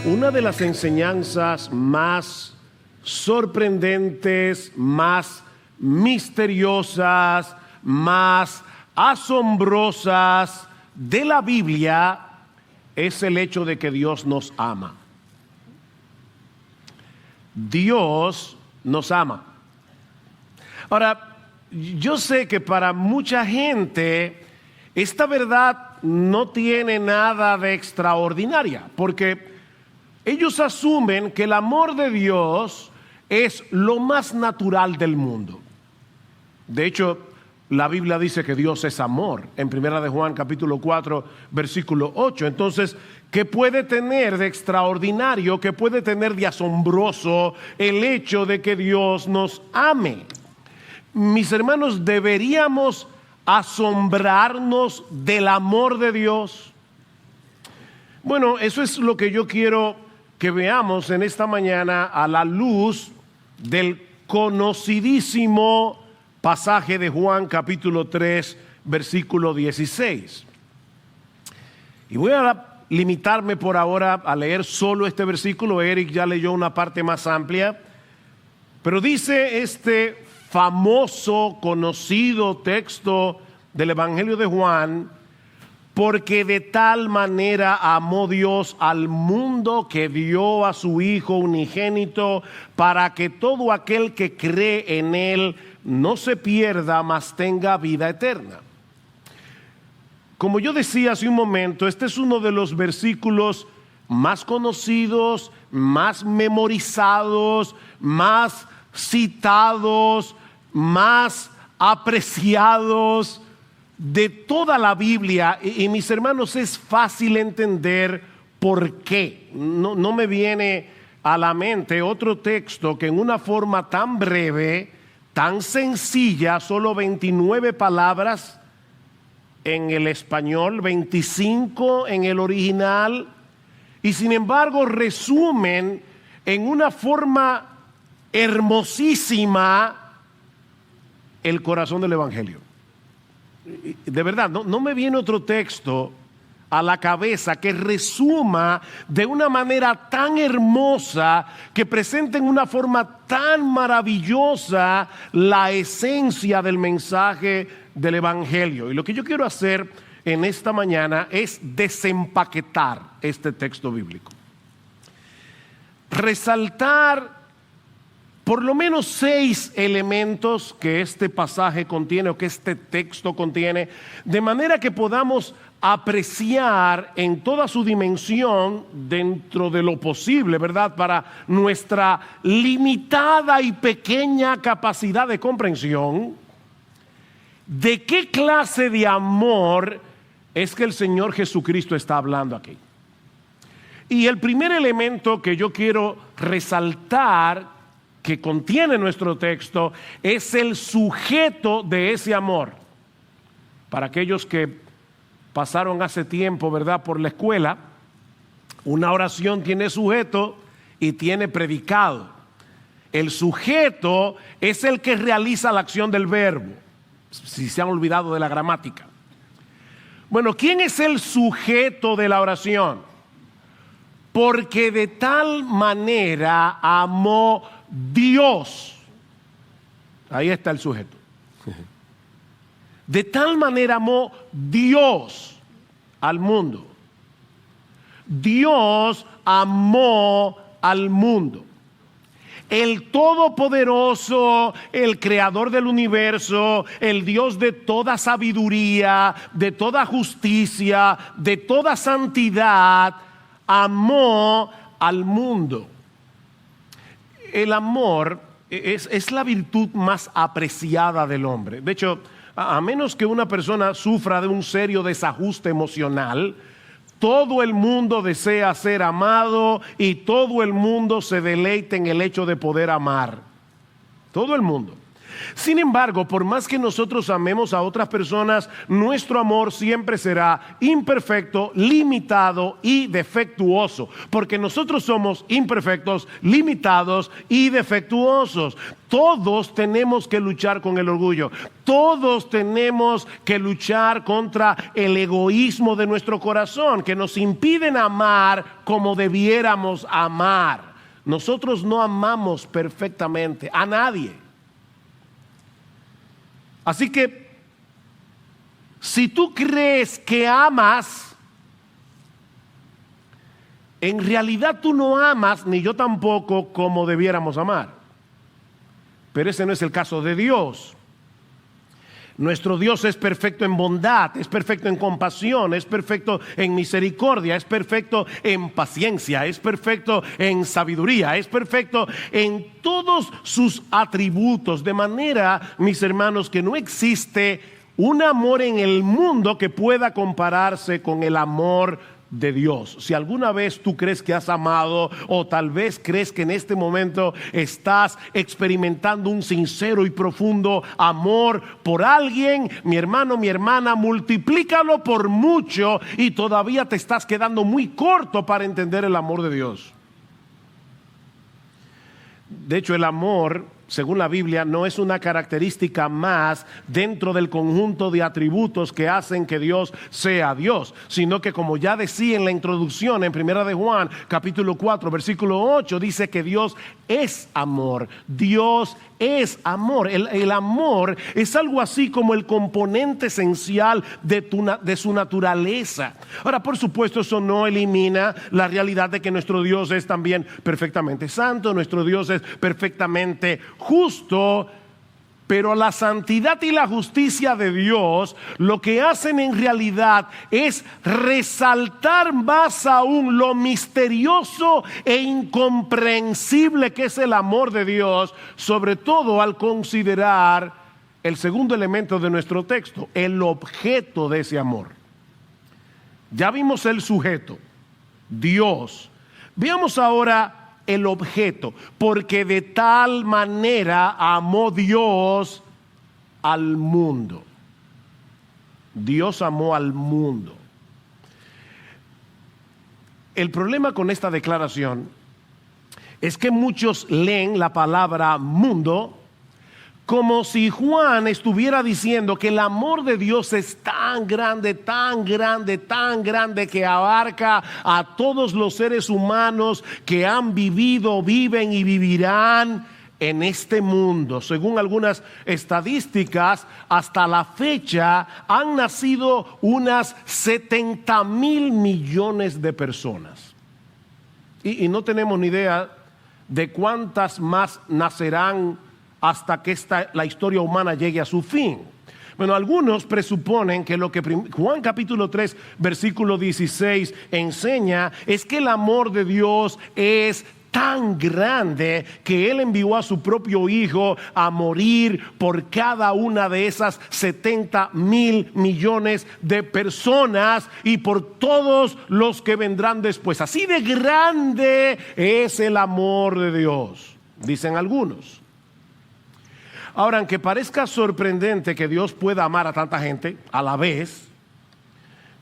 Una de las enseñanzas más sorprendentes, más misteriosas, más asombrosas de la Biblia es el hecho de que Dios nos ama. Dios nos ama. Ahora, yo sé que para mucha gente esta verdad no tiene nada de extraordinaria, porque ellos asumen que el amor de Dios es lo más natural del mundo. De hecho, la Biblia dice que Dios es amor, en 1 de Juan capítulo 4, versículo 8. Entonces, ¿qué puede tener de extraordinario, qué puede tener de asombroso el hecho de que Dios nos ame? Mis hermanos, ¿deberíamos asombrarnos del amor de Dios? Bueno, eso es lo que yo quiero que veamos en esta mañana a la luz del conocidísimo pasaje de Juan capítulo 3, versículo 16. Y voy a limitarme por ahora a leer solo este versículo. Eric ya leyó una parte más amplia, pero dice este famoso, conocido texto del Evangelio de Juan: porque de tal manera amó Dios al mundo que dio a su Hijo unigénito, para que todo aquel que cree en Él no se pierda, mas tenga vida eterna. Como yo decía hace un momento, este es uno de los versículos más conocidos, más memorizados, más citados, más apreciados de toda la Biblia. Y mis hermanos, es fácil entender por qué. No me viene a la mente otro texto que en una forma tan breve, tan sencilla, solo 29 palabras en el español, 25 en el original, y sin embargo resumen en una forma hermosísima el corazón del Evangelio. De verdad, no me viene otro texto a la cabeza que resuma de una manera tan hermosa, que presente en una forma tan maravillosa la esencia del mensaje del Evangelio. Y lo que yo quiero hacer en esta mañana es desempaquetar este texto bíblico, resaltar por lo menos 6 elementos que este pasaje contiene, o que este texto contiene, de manera que podamos apreciar en toda su dimensión, dentro de lo posible, ¿verdad?, para nuestra limitada y pequeña capacidad de comprensión, de qué clase de amor es que el Señor Jesucristo está hablando aquí. Y el primer elemento que yo quiero resaltar, que contiene nuestro texto, es el sujeto de ese amor. Para aquellos que pasaron hace tiempo, ¿verdad?, por la escuela, una oración tiene sujeto y tiene predicado. El sujeto es el que realiza la acción del verbo, si se han olvidado de la gramática. Bueno, ¿quién es el sujeto de la oración? Porque de tal manera amó Dios. Ahí está el sujeto. De tal manera amó Dios al mundo. Dios amó al mundo. El Todopoderoso, el Creador del universo, el Dios de toda sabiduría, de toda justicia, de toda santidad, amó al mundo. El amor es la virtud más apreciada del hombre. De hecho, a menos que una persona sufra de un serio desajuste emocional, todo el mundo desea ser amado y todo el mundo se deleita en el hecho de poder amar. Todo el mundo. Sin embargo, por más que nosotros amemos a otras personas, nuestro amor siempre será imperfecto, limitado y defectuoso, porque nosotros somos imperfectos, limitados y defectuosos. Todos tenemos que luchar con el orgullo. Todos tenemos que luchar contra el egoísmo de nuestro corazón, que nos impiden amar como debiéramos amar. Nosotros no amamos perfectamente a nadie. Así que, si tú crees que amas, en realidad tú no amas, ni yo tampoco, como debiéramos amar. Pero ese no es el caso de Dios. Nuestro Dios es perfecto en bondad, es perfecto en compasión, es perfecto en misericordia, es perfecto en paciencia, es perfecto en sabiduría, es perfecto en todos sus atributos. De manera, mis hermanos, que no existe un amor en el mundo que pueda compararse con el amor de Dios. Si alguna vez tú crees que has amado, o tal vez crees que en este momento estás experimentando un sincero y profundo amor por alguien, mi hermano, mi hermana, multiplícalo por mucho y todavía te estás quedando muy corto para entender el amor de Dios. De hecho, el amor, según la Biblia, no es una característica más dentro del conjunto de atributos que hacen que Dios sea Dios, sino que, como ya decía en la introducción en 1 de Juan, capítulo 4, versículo 8, dice que Dios es amor. Dios es amor. El amor es algo así como el componente esencial de su naturaleza. Ahora, por supuesto, eso no elimina la realidad de que nuestro Dios es también perfectamente santo, nuestro Dios es perfectamente justo, pero la santidad y la justicia de Dios lo que hacen en realidad es resaltar más aún lo misterioso e incomprensible que es el amor de Dios, sobre todo al considerar el segundo elemento de nuestro texto, el objeto de ese amor. Ya vimos el sujeto, Dios. Veamos ahora el objeto, porque de tal manera amó Dios al mundo. Dios amó al mundo. El problema con esta declaración es que muchos leen la palabra mundo como si Juan estuviera diciendo que el amor de Dios es tan grande, tan grande, tan grande, que abarca a todos los seres humanos que han vivido, viven y vivirán en este mundo. Según algunas estadísticas, hasta la fecha han nacido unas 70,000 millones de personas. Y no tenemos ni idea de cuántas más nacerán hasta que la historia humana llegue a su fin. Bueno, algunos presuponen que lo que Juan capítulo 3 versículo 16 enseña es que el amor de Dios es tan grande que Él envió a su propio Hijo a morir por cada una de esas 70,000 millones de personas y por todos los que vendrán después. Así de grande es el amor de Dios, dicen algunos. Ahora, aunque parezca sorprendente que Dios pueda amar a tanta gente a la vez,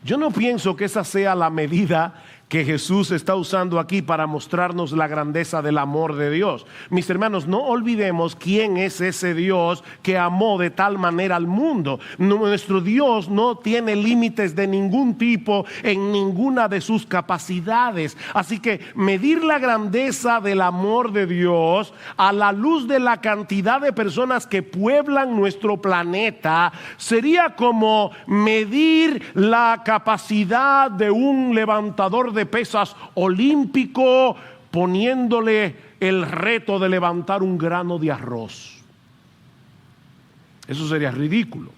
yo no pienso que esa sea la medida que Jesús está usando aquí para mostrarnos la grandeza del amor de Dios. Mis hermanos, no olvidemos quién es ese Dios que amó de tal manera al mundo. Nuestro Dios no tiene límites de ningún tipo en ninguna de sus capacidades. Así que medir la grandeza del amor de Dios a la luz de la cantidad de personas que pueblan nuestro planeta sería como medir la capacidad de un levantador de pesas olímpico poniéndole el reto de levantar un grano de arroz. Eso sería ridículo,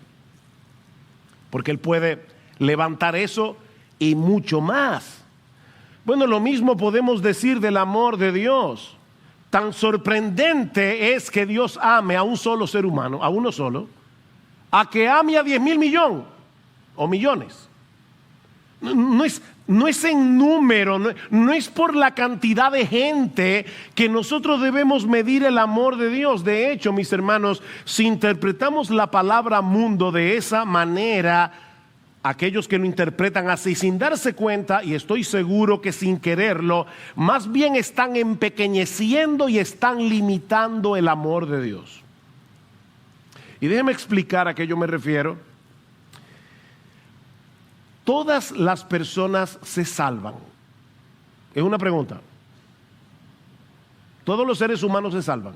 porque él puede levantar eso y mucho más. Bueno, lo mismo podemos decir del amor de Dios. Tan sorprendente es que Dios ame a un solo ser humano, a uno solo, a que ame a 10,000 millones o millones. No es No es en número, no es por la cantidad de gente que nosotros debemos medir el amor de Dios. De hecho, mis hermanos, si interpretamos la palabra mundo de esa manera, aquellos que lo interpretan así sin darse cuenta, y estoy seguro que sin quererlo, más bien están empequeñeciendo y están limitando el amor de Dios. Y déjeme explicar a qué yo me refiero. ¿Todas las personas se salvan? Es una pregunta. ¿Todos los seres humanos se salvan?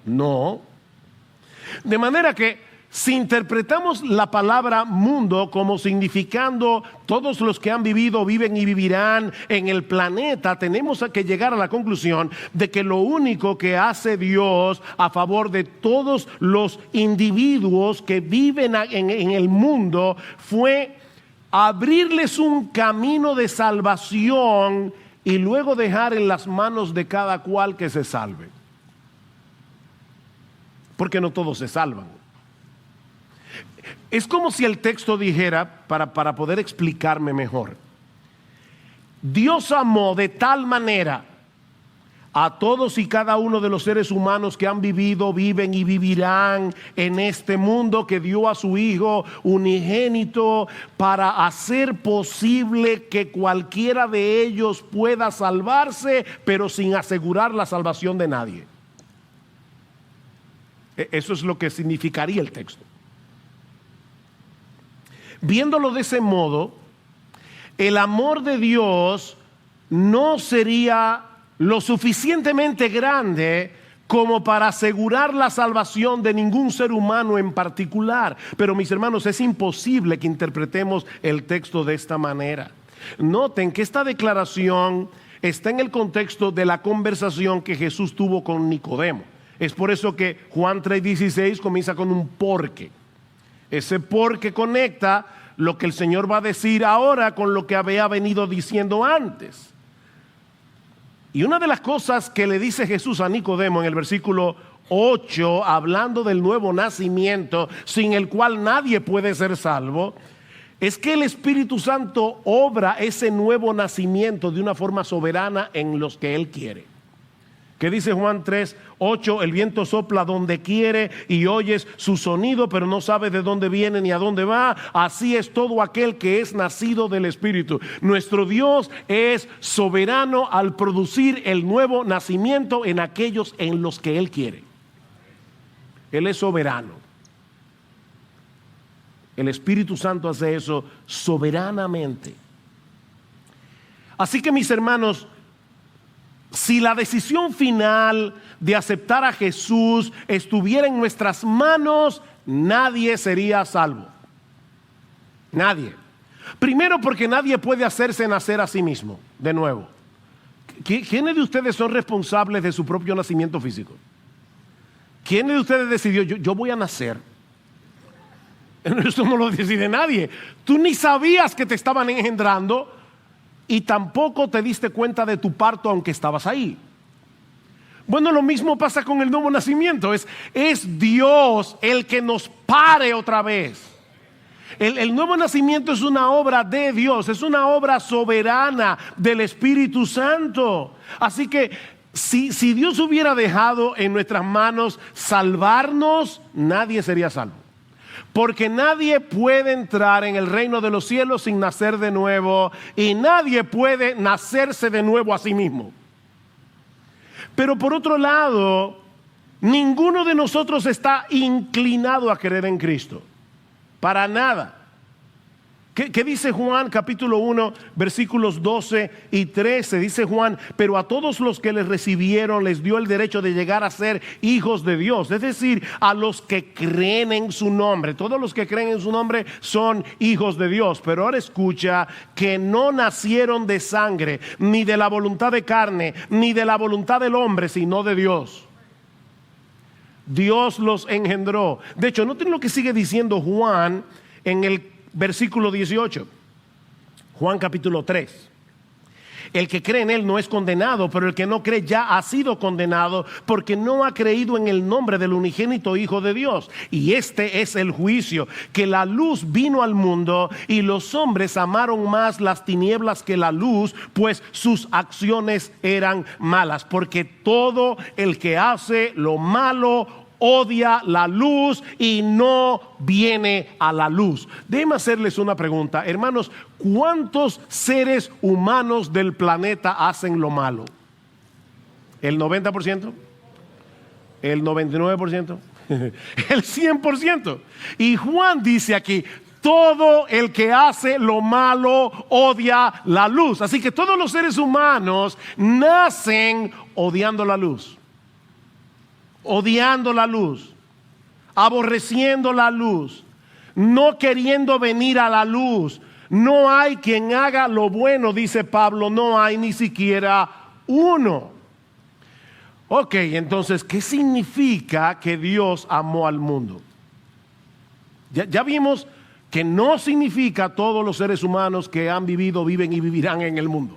No. De manera que si interpretamos la palabra mundo como significando todos los que han vivido, viven y vivirán en el planeta, tenemos que llegar a la conclusión de que lo único que hace Dios a favor de todos los individuos que viven en el mundo fue abrirles un camino de salvación y luego dejar en las manos de cada cual que se salve. Porque no todos se salvan. Es como si el texto dijera, para poder explicarme mejor, Dios amó de tal manera a todos y cada uno de los seres humanos que han vivido, viven y vivirán en este mundo, que dio a su Hijo unigénito para hacer posible que cualquiera de ellos pueda salvarse, pero sin asegurar la salvación de nadie. Eso es lo que significaría el texto. Viéndolo de ese modo, el amor de Dios no sería lo suficientemente grande como para asegurar la salvación de ningún ser humano en particular. Pero mis hermanos, es imposible que interpretemos el texto de esta manera. Noten que esta declaración está en el contexto de la conversación que Jesús tuvo con Nicodemo. Es por eso que Juan 3:16 comienza con un porque. Ese porque conecta lo que el Señor va a decir ahora con lo que había venido diciendo antes. Y una de las cosas que le dice Jesús a Nicodemo en el versículo 8, hablando del nuevo nacimiento, sin el cual nadie puede ser salvo, es que el Espíritu Santo obra ese nuevo nacimiento de una forma soberana en los que Él quiere. ¿Qué dice Juan 3:8? El viento sopla donde quiere y oyes su sonido, pero no sabes de dónde viene ni a dónde va. Así es todo aquel que es nacido del Espíritu. Nuestro Dios es soberano al producir el nuevo nacimiento en aquellos en los que Él quiere. Él es soberano. El Espíritu Santo hace eso soberanamente. Así que, mis hermanos, si la decisión final de aceptar a Jesús estuviera en nuestras manos, nadie sería salvo. Nadie. Primero, porque nadie puede hacerse nacer a sí mismo, de nuevo. ¿Quiénes de ustedes son responsables de su propio nacimiento físico? ¿Quiénes de ustedes decidió, yo voy a nacer? Eso no lo decide nadie. Tú ni sabías que te estaban engendrando y tampoco te diste cuenta de tu parto aunque estabas ahí. Bueno, lo mismo pasa con el nuevo nacimiento. Es Dios el que nos pare otra vez. El nuevo nacimiento es una obra de Dios, es una obra soberana del Espíritu Santo. Así que si Dios hubiera dejado en nuestras manos salvarnos, nadie sería salvo. Porque nadie puede entrar en el reino de los cielos sin nacer de nuevo, y nadie puede nacerse de nuevo a sí mismo. Pero por otro lado, ninguno de nosotros está inclinado a creer en Cristo. Para nada. ¿Qué dice Juan capítulo 1 versículos 12 y 13? Dice Juan: pero a todos los que les recibieron les dio el derecho de llegar a ser hijos de Dios. Es decir, a los que creen en su nombre. Todos los que creen en su nombre son hijos de Dios. Pero ahora escucha: que no nacieron de sangre, ni de la voluntad de carne, ni de la voluntad del hombre, sino de Dios. Dios los engendró. De hecho, noten lo que sigue diciendo Juan en el versículo 18, Juan capítulo 3. El que cree en Él no es condenado, pero el que no cree ya ha sido condenado porque no ha creído en el nombre del unigénito Hijo de Dios. Y este es el juicio, que la luz vino al mundo y los hombres amaron más las tinieblas que la luz, pues sus acciones eran malas. Porque todo el que hace lo malo odia la luz y no viene a la luz. Déjenme hacerles una pregunta, hermanos. ¿Cuántos seres humanos del planeta hacen lo malo? ¿El 90%? ¿El 99%? ¿El 100%? Y Juan dice aquí: todo el que hace lo malo odia la luz. Así que todos los seres humanos nacen odiando la luz. Odiando la luz, aborreciendo la luz, no queriendo venir a la luz. No hay quien haga lo bueno, dice Pablo, no hay ni siquiera uno. Ok, entonces, ¿qué significa que Dios amó al mundo? Ya vimos que no significa todos los seres humanos que han vivido, viven y vivirán en el mundo.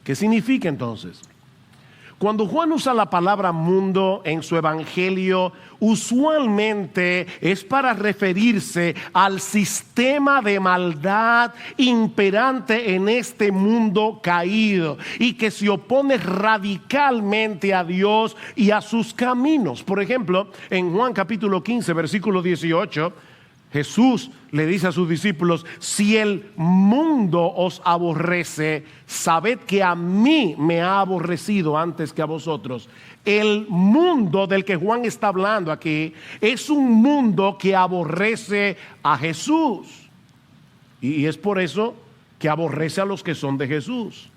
¿Qué significa entonces? Cuando Juan usa la palabra mundo en su evangelio, usualmente es para referirse al sistema de maldad imperante en este mundo caído y que se opone radicalmente a Dios y a sus caminos. Por ejemplo, en Juan capítulo 15, versículo 18, Jesús le dice a sus discípulos: si el mundo os aborrece, sabed que a mí me ha aborrecido antes que a vosotros. El mundo del que Juan está hablando aquí es un mundo que aborrece a Jesús. Y es por eso que aborrece a los que son de Jesús.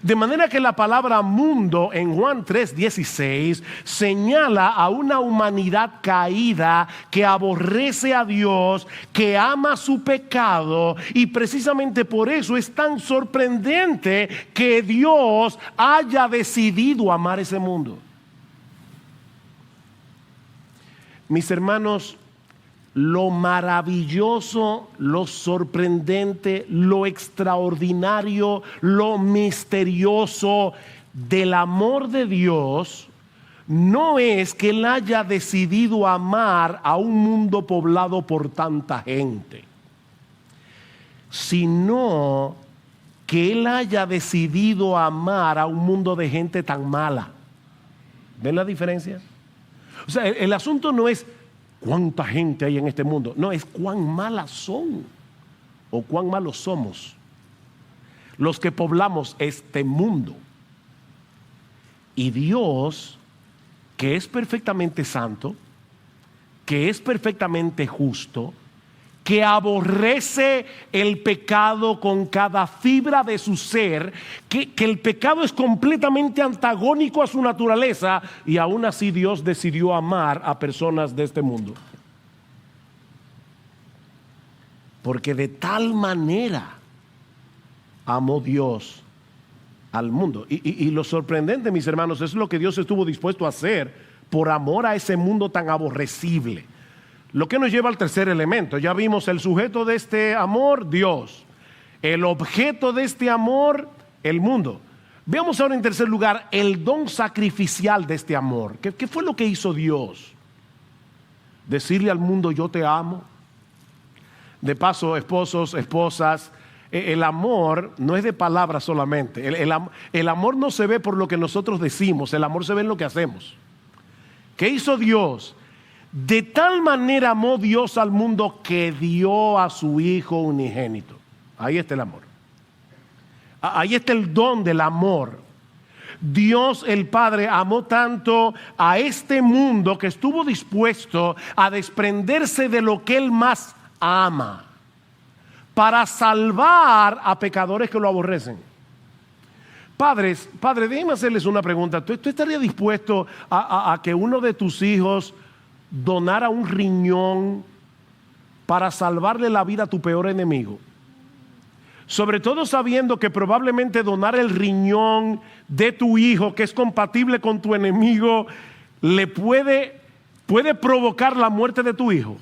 De manera que la palabra mundo en Juan 3:16 señala a una humanidad caída que aborrece a Dios, que ama su pecado, y precisamente por eso es tan sorprendente que Dios haya decidido amar ese mundo. Mis hermanos, lo maravilloso, lo sorprendente, lo extraordinario, lo misterioso del amor de Dios no es que Él haya decidido amar a un mundo poblado por tanta gente, sino que Él haya decidido amar a un mundo de gente tan mala. ¿Ven la diferencia? O sea, el asunto no es cuánta gente hay en este mundo, no, es cuán malas son o cuán malos somos los que poblamos este mundo. Y Dios, que es perfectamente santo, que es perfectamente justo, que aborrece el pecado con cada fibra de su ser, que el pecado es completamente antagónico a su naturaleza, y aún así Dios decidió amar a personas de este mundo. Porque de tal manera amó Dios al mundo. Y lo sorprendente, mis hermanos, es lo que Dios estuvo dispuesto a hacer por amor a ese mundo tan aborrecible. Lo que nos lleva al tercer elemento. Ya vimos el sujeto de este amor, Dios. El objeto de este amor, el mundo. Veamos ahora en tercer lugar el don sacrificial de este amor. ¿Qué fue lo que hizo Dios? Decirle al mundo: yo te amo. De paso, esposos, esposas, el amor no es de palabras solamente. El amor no se ve por lo que nosotros decimos, el amor se ve en lo que hacemos. ¿Qué hizo Dios? De tal manera amó Dios al mundo que dio a su Hijo unigénito. Ahí está el amor. Ahí está el don del amor. Dios el Padre amó tanto a este mundo que estuvo dispuesto a desprenderse de lo que Él más ama para salvar a pecadores que lo aborrecen. Padres, déjenme hacerles una pregunta. ¿Tú estarías dispuesto a que uno de tus hijos donara un riñón para salvarle la vida a tu peor enemigo? Sobre todo sabiendo que probablemente donar el riñón de tu hijo, que es compatible con tu enemigo, le puede provocar la muerte de tu hijo.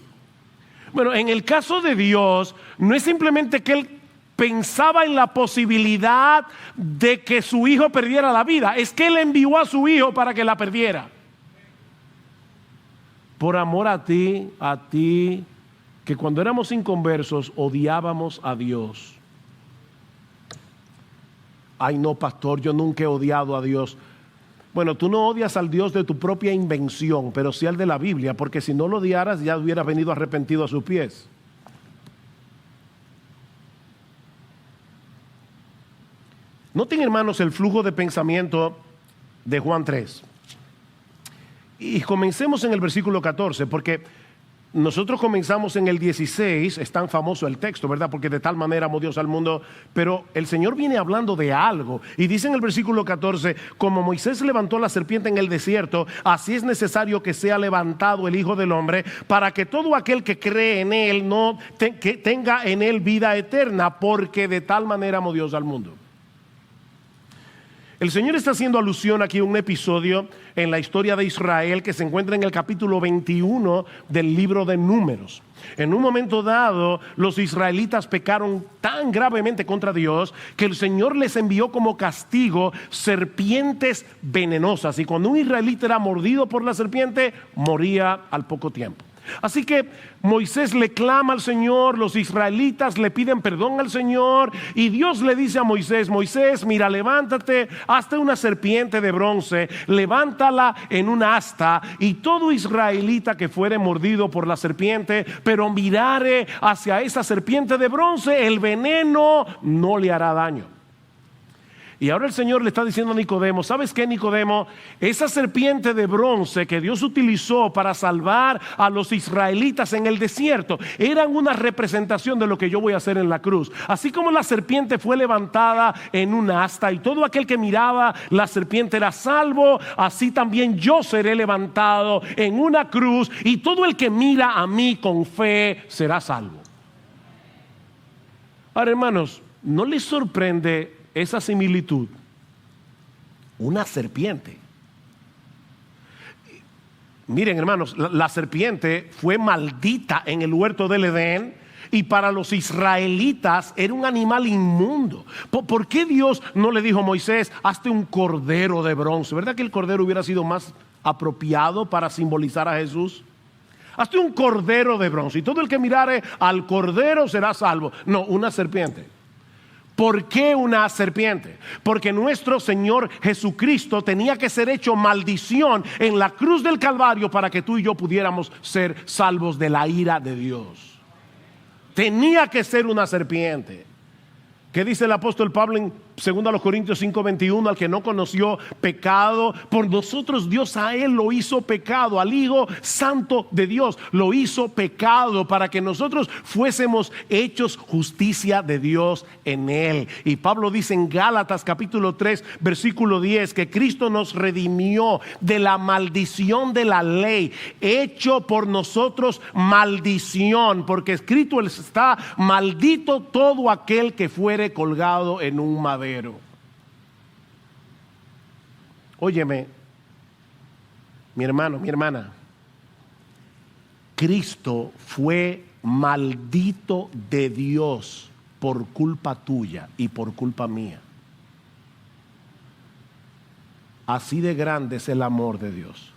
Bueno, en el caso de Dios, no es simplemente que Él pensaba en la posibilidad de que su hijo perdiera la vida. Es que él envió a su hijo para que la perdiera. Por amor a ti, que cuando éramos inconversos odiábamos a Dios. Ay, no, pastor, yo nunca he odiado a Dios. Bueno, tú no odias al Dios de tu propia invención, pero sí al de la Biblia, porque si no lo odiaras ya hubieras venido arrepentido a sus pies. Noten, hermanos, el flujo de pensamiento de Juan 3. Y comencemos en el versículo 14, porque nosotros comenzamos en el 16, es tan famoso el texto, ¿verdad? Porque de tal manera amó Dios al mundo, pero el Señor viene hablando de algo. Y dice en el versículo 14, como Moisés levantó la serpiente en el desierto, así es necesario que sea levantado el Hijo del Hombre, para que todo aquel que cree en Él que tenga en Él vida eterna, porque de tal manera amó Dios al mundo. El Señor está haciendo alusión aquí a un episodio en la historia de Israel que se encuentra en el capítulo 21 del libro de Números. En un momento dado, los israelitas pecaron tan gravemente contra Dios que el Señor les envió como castigo serpientes venenosas. Y cuando un israelita era mordido por la serpiente, moría al poco tiempo. Así que Moisés le clama al Señor, los israelitas le piden perdón al Señor y Dios le dice a Moisés: Moisés, mira, levántate, hazte una serpiente de bronce, levántala en un asta, y todo israelita que fuere mordido por la serpiente, pero mirare hacia esa serpiente de bronce, el veneno no le hará daño. Y ahora el Señor le está diciendo a Nicodemo: ¿sabes qué, Nicodemo? Esa serpiente de bronce que Dios utilizó para salvar a los israelitas en el desierto eran una representación de lo que yo voy a hacer en la cruz. Así como la serpiente fue levantada en un asta y todo aquel que miraba la serpiente era salvo, así también yo seré levantado en una cruz y todo el que mira a mí con fe será salvo. Ahora, hermanos, ¿no les sorprende esa similitud? Una serpiente. Miren, hermanos, la serpiente fue maldita en el huerto del Edén y para los israelitas era un animal inmundo. ¿Por qué Dios no le dijo a Moisés: hazte un cordero de bronce? ¿Verdad que el cordero hubiera sido más apropiado para simbolizar a Jesús? Hazte un cordero de bronce y todo el que mirare al cordero será salvo. No, una serpiente. ¿Por qué una serpiente? Porque nuestro Señor Jesucristo tenía que ser hecho maldición en la cruz del Calvario para que tú y yo pudiéramos ser salvos de la ira de Dios. Tenía que ser una serpiente. ¿Qué dice el apóstol Pablo en 2 Corintios 5:21? Al que no conoció pecado, por nosotros Dios a él lo hizo pecado, al Hijo Santo de Dios lo hizo pecado para que nosotros fuésemos hechos justicia de Dios en él. Y Pablo dice en Gálatas capítulo 3 versículo 10 que Cristo nos redimió de la maldición de la ley, hecho por nosotros maldición, porque escrito está: maldito todo aquel que fuere colgado en un madero. Óyeme, mi hermano, mi hermana, Cristo fue maldito de Dios por culpa tuya y por culpa mía. Así de grande es el amor de Dios.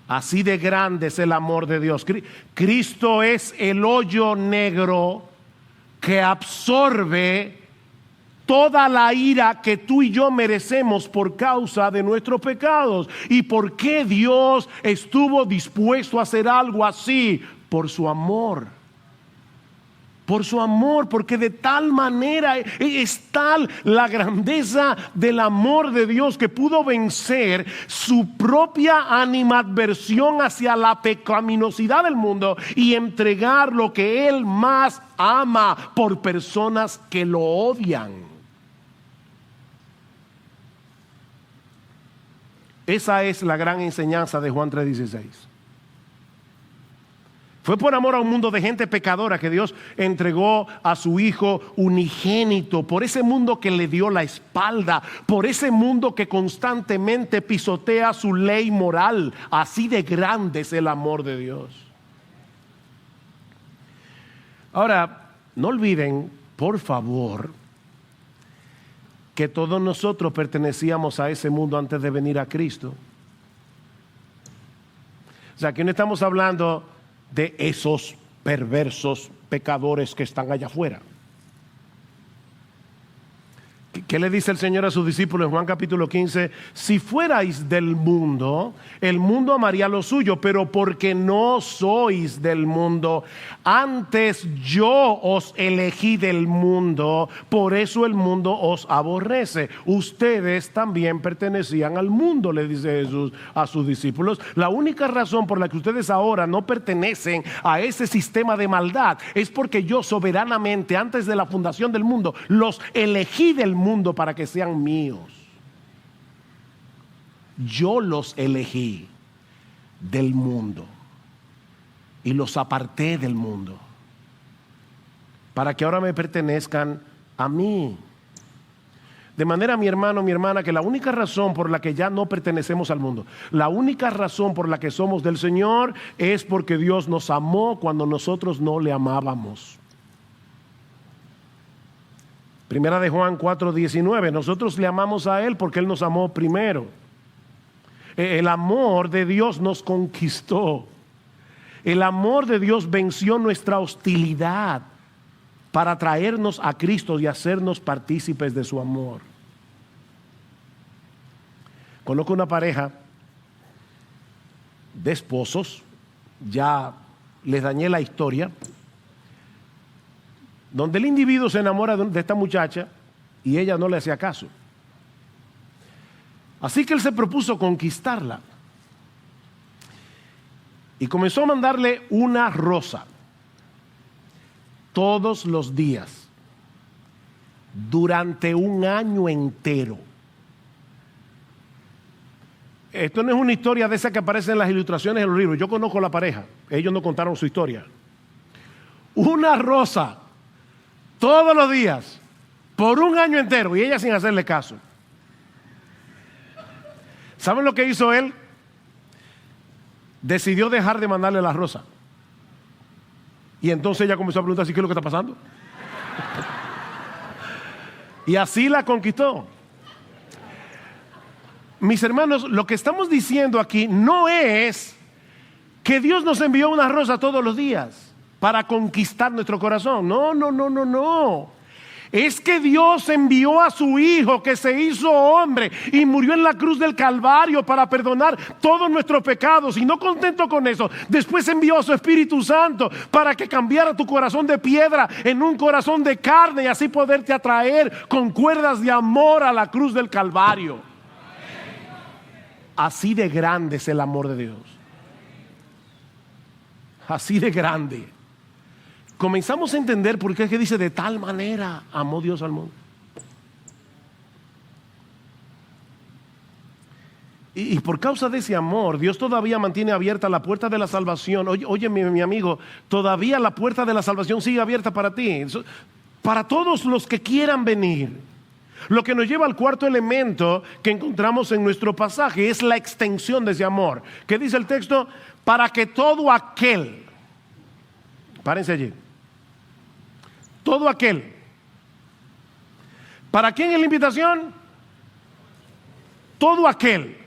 Así de grande es el amor de Dios. Cristo es el hoyo negro que absorbe toda la ira que tú y yo merecemos por causa de nuestros pecados. ¿Y por qué Dios estuvo dispuesto a hacer algo así? Por su amor. Por su amor, porque de tal manera es tal la grandeza del amor de Dios que pudo vencer su propia animadversión hacia la pecaminosidad del mundo y entregar lo que Él más ama por personas que lo odian. Esa es la gran enseñanza de Juan 3:16. Fue por amor a un mundo de gente pecadora que Dios entregó a su Hijo unigénito, por ese mundo que le dio la espalda, por ese mundo que constantemente pisotea su ley moral. Así de grande es el amor de Dios. Ahora, no olviden, por favor, que todos nosotros pertenecíamos a ese mundo antes de venir a Cristo. O sea, aquí no estamos hablando de esos perversos pecadores que están allá afuera. ¿Qué le dice el Señor a sus discípulos en Juan capítulo 15? Si fuerais del mundo, el mundo amaría lo suyo, pero porque no sois del mundo, antes yo os elegí del mundo, por eso el mundo os aborrece. Ustedes también pertenecían al mundo, le dice Jesús a sus discípulos. La única razón por la que ustedes ahora no pertenecen a ese sistema de maldad es porque yo soberanamente, antes de la fundación del mundo, los elegí del mundo para que sean míos. Yo los elegí del mundo y los aparté del mundo para que ahora me pertenezcan a mí. De manera, mi hermano, mi hermana, que la única razón por la que ya no pertenecemos al mundo, la única razón por la que somos del Señor es porque Dios nos amó cuando nosotros no le amábamos. Primera de Juan 4:19, nosotros le amamos a Él porque Él nos amó primero. El amor de Dios nos conquistó. El amor de Dios venció nuestra hostilidad para traernos a Cristo y hacernos partícipes de su amor. Conozco una pareja de esposos, ya les dañé la historia, donde el individuo se enamora de esta muchacha y ella no le hacía caso. Así que él se propuso conquistarla y comenzó a mandarle una rosa todos los días durante un año entero. Esto no es una historia de esa que aparece en las ilustraciones de los libros. Yo conozco la pareja, ellos no contaron su historia. Una rosa todos los días, por un año entero, y ella sin hacerle caso. ¿Saben lo que hizo él? Decidió dejar de mandarle la rosa. Y entonces ella comenzó a preguntar: ¿qué es lo que está pasando? Y así la conquistó. Mis hermanos, lo que estamos diciendo aquí no es que Dios nos envió una rosa todos los días para conquistar nuestro corazón. No, no, no, no, no. Es que Dios envió a su Hijo, que se hizo hombre y murió en la cruz del Calvario para perdonar todos nuestros pecados. Y no contento con eso, después envió a su Espíritu Santo para que cambiara tu corazón de piedra en un corazón de carne y así poderte atraer con cuerdas de amor a la cruz del Calvario. Así de grande es el amor de Dios. Así de grande. Comenzamos a entender por qué es que dice: de tal manera amó Dios al mundo. Y por causa de ese amor, Dios todavía mantiene abierta la puerta de la salvación. Oye, mi amigo, todavía la puerta de la salvación sigue abierta para ti, para todos los que quieran venir. Lo que nos lleva al cuarto elemento que encontramos en nuestro pasaje es la extensión de ese amor. ¿Qué dice el texto? Para que todo aquel, párense allí, todo aquel. ¿Para quién es la invitación? Todo aquel.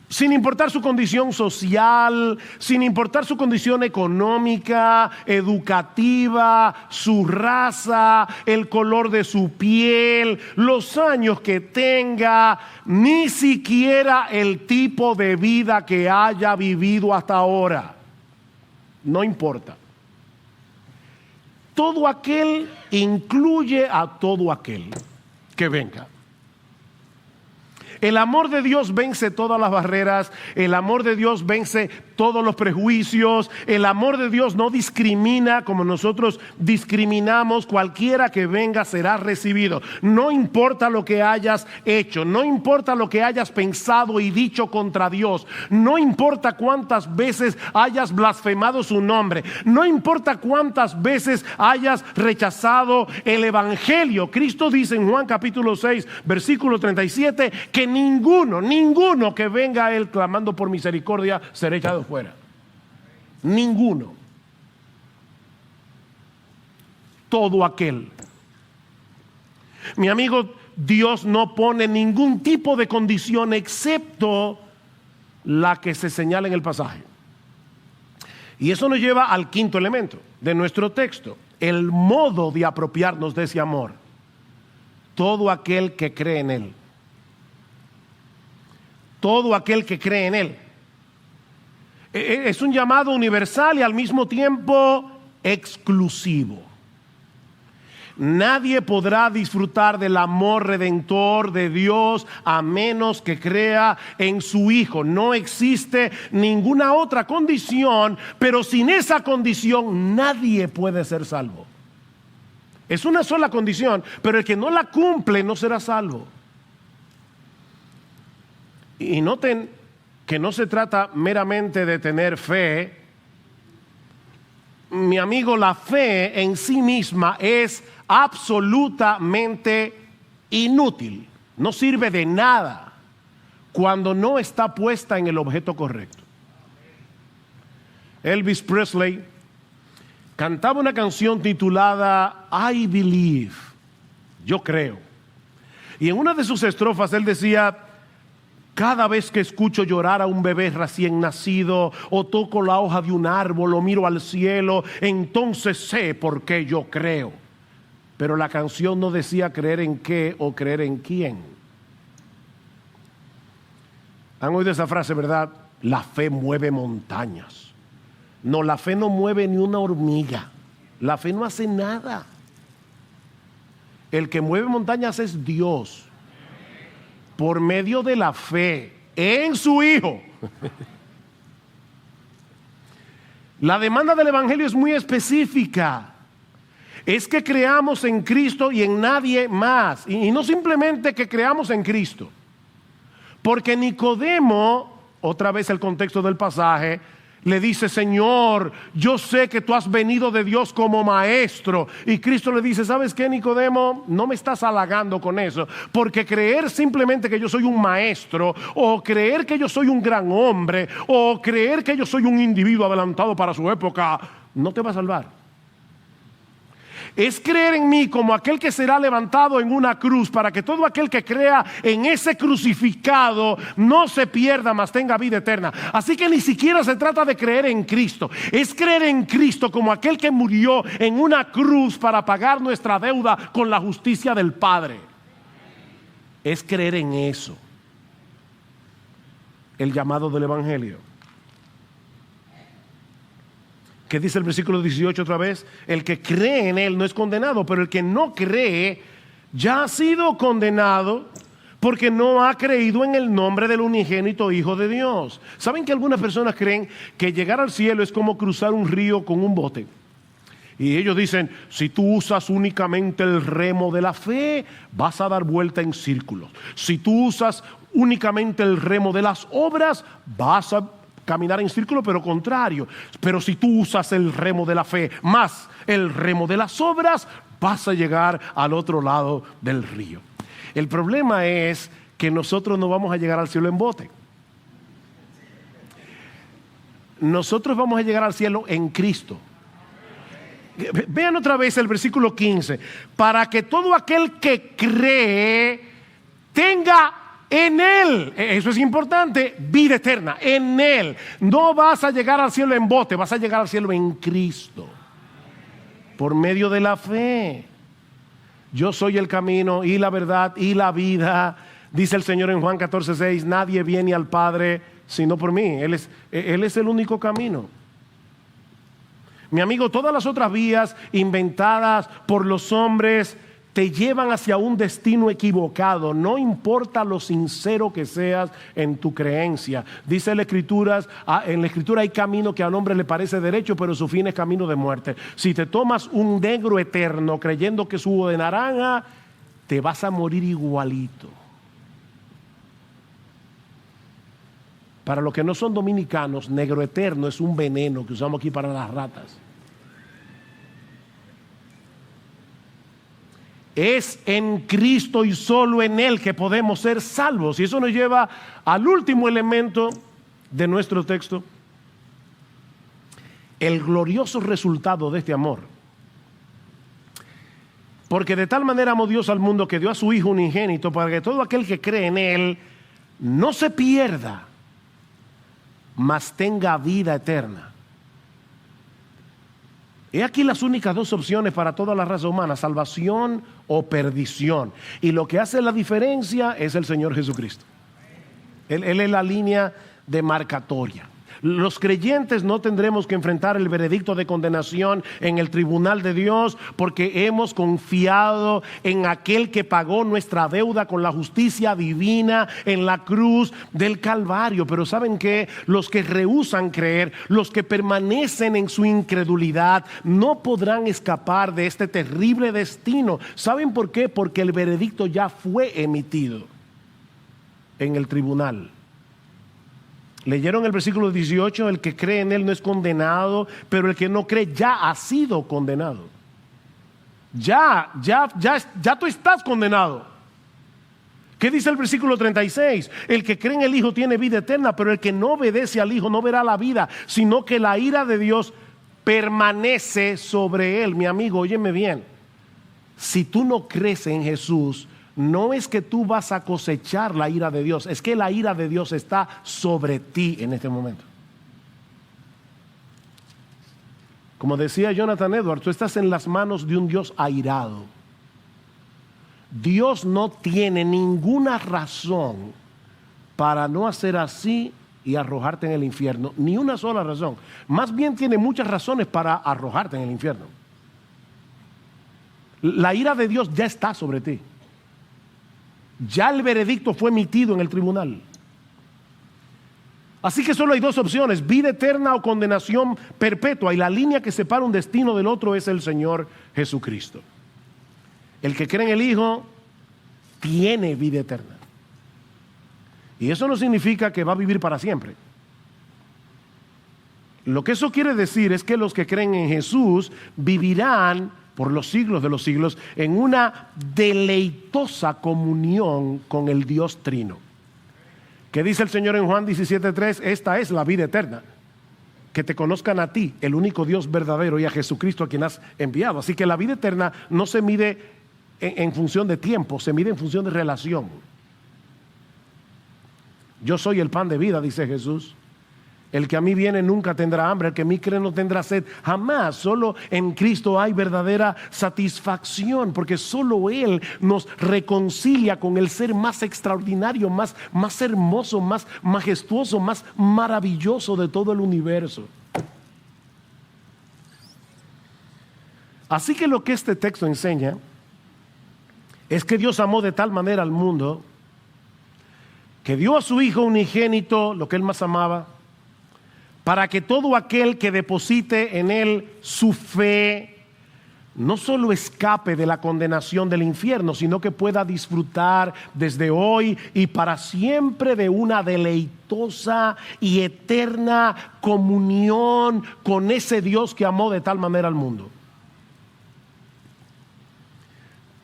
Sin importar su condición social, sin importar su condición económica, educativa, su raza, el color de su piel, los años que tenga, ni siquiera el tipo de vida que haya vivido hasta ahora. No importa. Todo aquel incluye a todo aquel que venga. El amor de Dios vence todas las barreras, el amor de Dios vence todos los prejuicios, el amor de Dios no discrimina como nosotros discriminamos. Cualquiera que venga será recibido. No importa lo que hayas hecho, no importa lo que hayas pensado y dicho contra Dios, no importa cuántas veces hayas blasfemado su nombre, no importa cuántas veces hayas rechazado el Evangelio. Cristo dice en Juan capítulo 6, versículo 37, que ninguno que venga a Él clamando por misericordia será echado fuera. Ninguno. todo aquel. Mi amigo, Dios no pone ningún tipo de condición excepto la que se señala en el pasaje. Y eso nos lleva al quinto elemento de nuestro texto, el modo de apropiarnos de ese amor. Todo aquel que cree en Él. Todo aquel que cree en Él. Es un llamado universal y al mismo tiempo exclusivo. Nadie podrá disfrutar del amor redentor de Dios a menos que crea en su Hijo. No existe ninguna otra condición, pero sin esa condición nadie puede ser salvo. Es una sola condición, pero el que no la cumple no será salvo. Y noten que no se trata meramente de tener fe. Mi amigo, la fe en sí misma es absolutamente inútil. No sirve de nada cuando no está puesta en el objeto correcto. Elvis Presley cantaba una canción titulada I Believe, yo creo. Y en una de sus estrofas él decía: cada vez que escucho llorar a un bebé recién nacido, o toco la hoja de un árbol, o miro al cielo, entonces sé por qué yo creo. Pero la canción no decía creer en qué o creer en quién. ¿Han oído esa frase, verdad? La fe mueve montañas. No, la fe no mueve ni una hormiga. La fe no hace nada. El que mueve montañas es Dios. Por medio de la fe en su Hijo. La demanda del Evangelio es muy específica. Es que creamos en Cristo y en nadie más. Y no simplemente que creamos en Cristo. Porque Nicodemo, otra vez el contexto del pasaje, le dice: Señor, yo sé que tú has venido de Dios como maestro. Y Cristo le dice: ¿sabes qué, Nicodemo? No me estás halagando con eso, porque creer simplemente que yo soy un maestro, o creer que yo soy un gran hombre, o creer que yo soy un individuo adelantado para su época, no te va a salvar. Es creer en mí como aquel que será levantado en una cruz, para que todo aquel que crea en ese crucificado no se pierda, mas tenga vida eterna. Así que ni siquiera se trata de creer en Cristo. Es creer en Cristo como aquel que murió en una cruz para pagar nuestra deuda con la justicia del Padre. Es creer en eso. El llamado del Evangelio. ¿Qué dice el versículo 18 otra vez? El que cree en Él no es condenado, pero el que no cree ya ha sido condenado porque no ha creído en el nombre del unigénito Hijo de Dios. ¿Saben que algunas personas creen que llegar al cielo es como cruzar un río con un bote? Y ellos dicen: si tú usas únicamente el remo de la fe, vas a dar vuelta en círculos. Si tú usas únicamente el remo de las obras, vas a caminar en círculo, pero contrario. Pero si tú usas el remo de la fe más el remo de las obras, vas a llegar al otro lado del río. El problema es que nosotros no vamos a llegar al cielo en bote. Nosotros vamos a llegar al cielo en Cristo. Vean otra vez el versículo 15. Para que todo aquel que cree tenga en Él, eso es importante, vida eterna, en Él. No vas a llegar al cielo en bote, vas a llegar al cielo en Cristo. Por medio de la fe. Yo soy el camino y la verdad y la vida. Dice el Señor en Juan 14:6, nadie viene al Padre sino por mí. Él es el único camino. Mi amigo, todas las otras vías inventadas por los hombres te llevan hacia un destino equivocado. No importa lo sincero que seas en tu creencia. Dice en la Escritura hay camino que al hombre le parece derecho, pero su fin es camino de muerte. Si te tomas un negro eterno creyendo que es jugo de naranja, te vas a morir igualito. Para los que no son dominicanos, negro eterno es un veneno que usamos aquí para las ratas. Es en Cristo y solo en Él que podemos ser salvos. Y eso nos lleva al último elemento de nuestro texto. El glorioso resultado de este amor Porque de tal manera amó Dios al mundo que dio a su Hijo unigénito para que todo aquel que cree en Él no se pierda, mas tenga vida eterna. He aquí las únicas dos opciones para toda la raza humana: salvación o perdición. Y lo que hace la diferencia es el Señor Jesucristo. Él es la línea demarcatoria. Los creyentes no tendremos que enfrentar el veredicto de condenación en el tribunal de Dios, porque hemos confiado en aquel que pagó nuestra deuda con la justicia divina en la cruz del Calvario. Pero ¿saben qué? Los que rehúsan creer, los que permanecen en su incredulidad, no podrán escapar de este terrible destino. ¿Saben por qué? Porque el veredicto ya fue emitido en el tribunal. Leyeron el versículo 18: el que cree en Él no es condenado, pero el que no cree ya ha sido condenado. Ya tú estás condenado. ¿Qué dice el versículo 36? El que cree en el Hijo tiene vida eterna, pero el que no obedece al Hijo no verá la vida, sino que la ira de Dios permanece sobre él. Mi amigo, óyeme bien. Si tú no crees en Jesús, no es que tú vas a cosechar la ira de Dios, es que la ira de Dios está sobre ti en este momento. Como decía Jonathan Edwards, tú estás en las manos de un Dios airado. Dios no tiene ninguna razón para no hacer así y arrojarte en el infierno, ni una sola razón. Más bien tiene muchas razones para arrojarte en el infierno. La ira de Dios ya está sobre ti. Ya el veredicto fue emitido en el tribunal. Así que solo hay dos opciones: vida eterna o condenación perpetua. Y la línea que separa un destino del otro es el Señor Jesucristo. El que cree en el Hijo tiene vida eterna. Y eso no significa que va a vivir para siempre. Lo que eso quiere decir es que los que creen en Jesús vivirán por los siglos de los siglos en una deleitosa comunión con el Dios Trino. ¿Qué dice el Señor en Juan 17:3? Esta es la vida eterna, que te conozcan a ti, el único Dios verdadero, y a Jesucristo a quien has enviado. Así que la vida eterna no se mide en función de tiempo, se mide en función de relación. Yo soy el pan de vida, dice Jesús. El que a mí viene nunca tendrá hambre, el que a mí cree no tendrá sed jamás. Solo en Cristo hay verdadera satisfacción, porque solo Él nos reconcilia con el ser más extraordinario, más hermoso, más majestuoso, más maravilloso de todo el universo. Así que lo que este texto enseña es que Dios amó de tal manera al mundo que dio a su Hijo unigénito, lo que Él más amaba, para que todo aquel que deposite en Él su fe no solo escape de la condenación del infierno, sino que pueda disfrutar desde hoy y para siempre de una deleitosa y eterna comunión con ese Dios que amó de tal manera al mundo.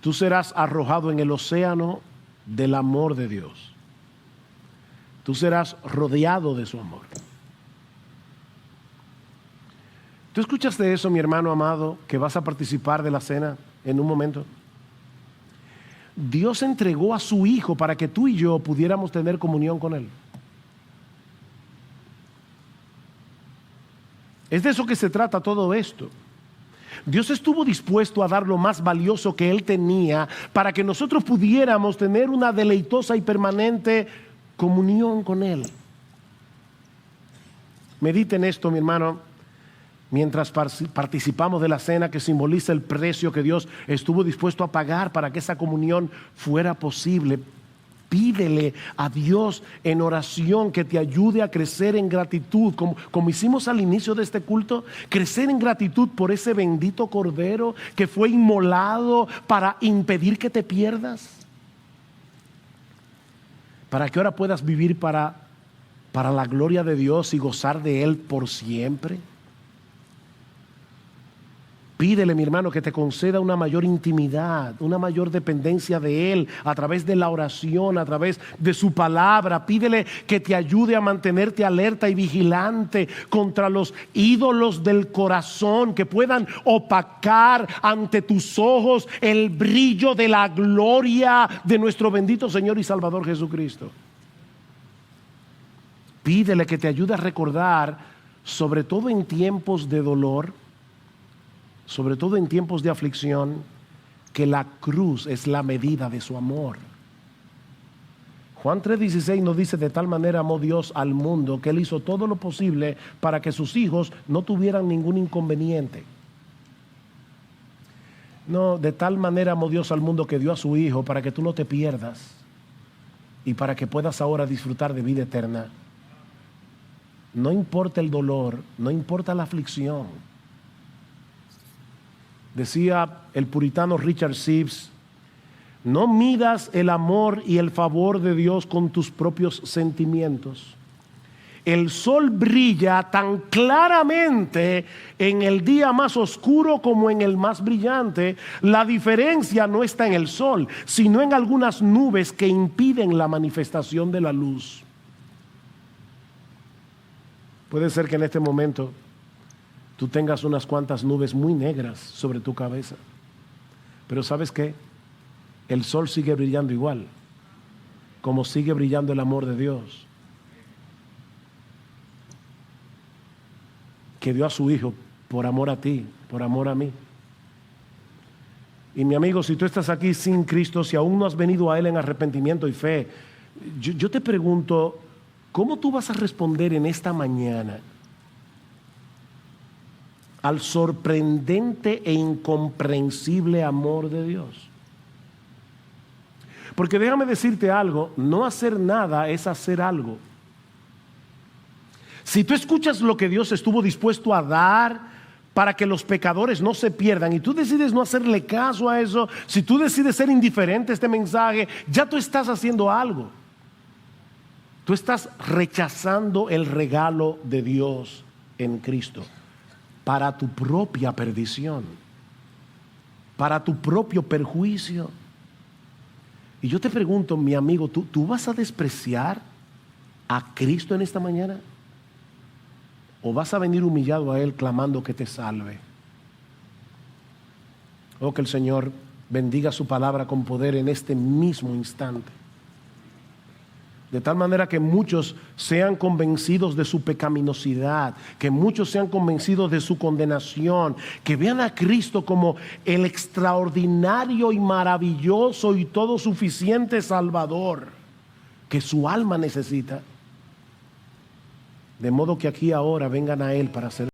Tú serás arrojado en el océano del amor de Dios. Tú serás rodeado de su amor. ¿Tú escuchaste eso, mi hermano amado, que vas a participar de la cena en un momento? Dios entregó a su Hijo para que tú y yo pudiéramos tener comunión con Él. Es de eso que se trata todo esto. Dios estuvo dispuesto a dar lo más valioso que Él tenía para que nosotros pudiéramos tener una deleitosa y permanente comunión con Él. Medite en esto, mi hermano, mientras participamos de la cena que simboliza el precio que Dios estuvo dispuesto a pagar para que esa comunión fuera posible. Pídele a Dios en oración que te ayude a crecer en gratitud, como hicimos al inicio de este culto, crecer en gratitud por ese bendito Cordero que fue inmolado para impedir que te pierdas, para que ahora puedas vivir para la gloria de Dios y gozar de Él por siempre. Pídele, mi hermano, que te conceda una mayor intimidad, una mayor dependencia de Él a través de la oración, a través de su palabra. Pídele que te ayude a mantenerte alerta y vigilante contra los ídolos del corazón que puedan opacar ante tus ojos el brillo de la gloria de nuestro bendito Señor y Salvador Jesucristo. Pídele que te ayude a recordar, sobre todo en tiempos de dolor, sobre todo en tiempos de aflicción, que la cruz es la medida de su amor. Juan 3:16 nos dice: de tal manera amó Dios al mundo que Él hizo todo lo posible para que sus hijos no tuvieran ningún inconveniente. No, de tal manera amó Dios al mundo que dio a su Hijo para que tú no te pierdas y para que puedas ahora disfrutar de vida eterna. No importa el dolor, no importa la aflicción. Decía el puritano Richard Sibbes: no midas el amor y el favor de Dios con tus propios sentimientos. El sol brilla tan claramente en el día más oscuro como en el más brillante. La diferencia no está en el sol, sino en algunas nubes que impiden la manifestación de la luz. Puede ser que en este momento tú tengas unas cuantas nubes muy negras sobre tu cabeza. Pero ¿sabes qué? El sol sigue brillando igual, como sigue brillando el amor de Dios, que dio a su Hijo por amor a ti, por amor a mí. Y mi amigo, si tú estás aquí sin Cristo, si aún no has venido a Él en arrepentimiento y fe, yo te pregunto, ¿cómo tú vas a responder en esta mañana al sorprendente e incomprensible amor de Dios? Porque déjame decirte algo: no hacer nada es hacer algo. Si tú escuchas lo que Dios estuvo dispuesto a dar para que los pecadores no se pierdan y tú decides no hacerle caso a eso, si tú decides ser indiferente a este mensaje, ya tú estás haciendo algo. Tú estás rechazando el regalo de Dios en Cristo para tu propia perdición, para tu propio perjuicio. Y yo te pregunto, mi amigo, ¿tú vas a despreciar a Cristo en esta mañana? ¿O vas a venir humillado a Él clamando que te salve? Oh, que el Señor bendiga su palabra con poder en este mismo instante, de tal manera que muchos sean convencidos de su pecaminosidad, que muchos sean convencidos de su condenación, que vean a Cristo como el extraordinario y maravilloso y todo suficiente Salvador que su alma necesita. De modo que aquí ahora vengan a Él para ser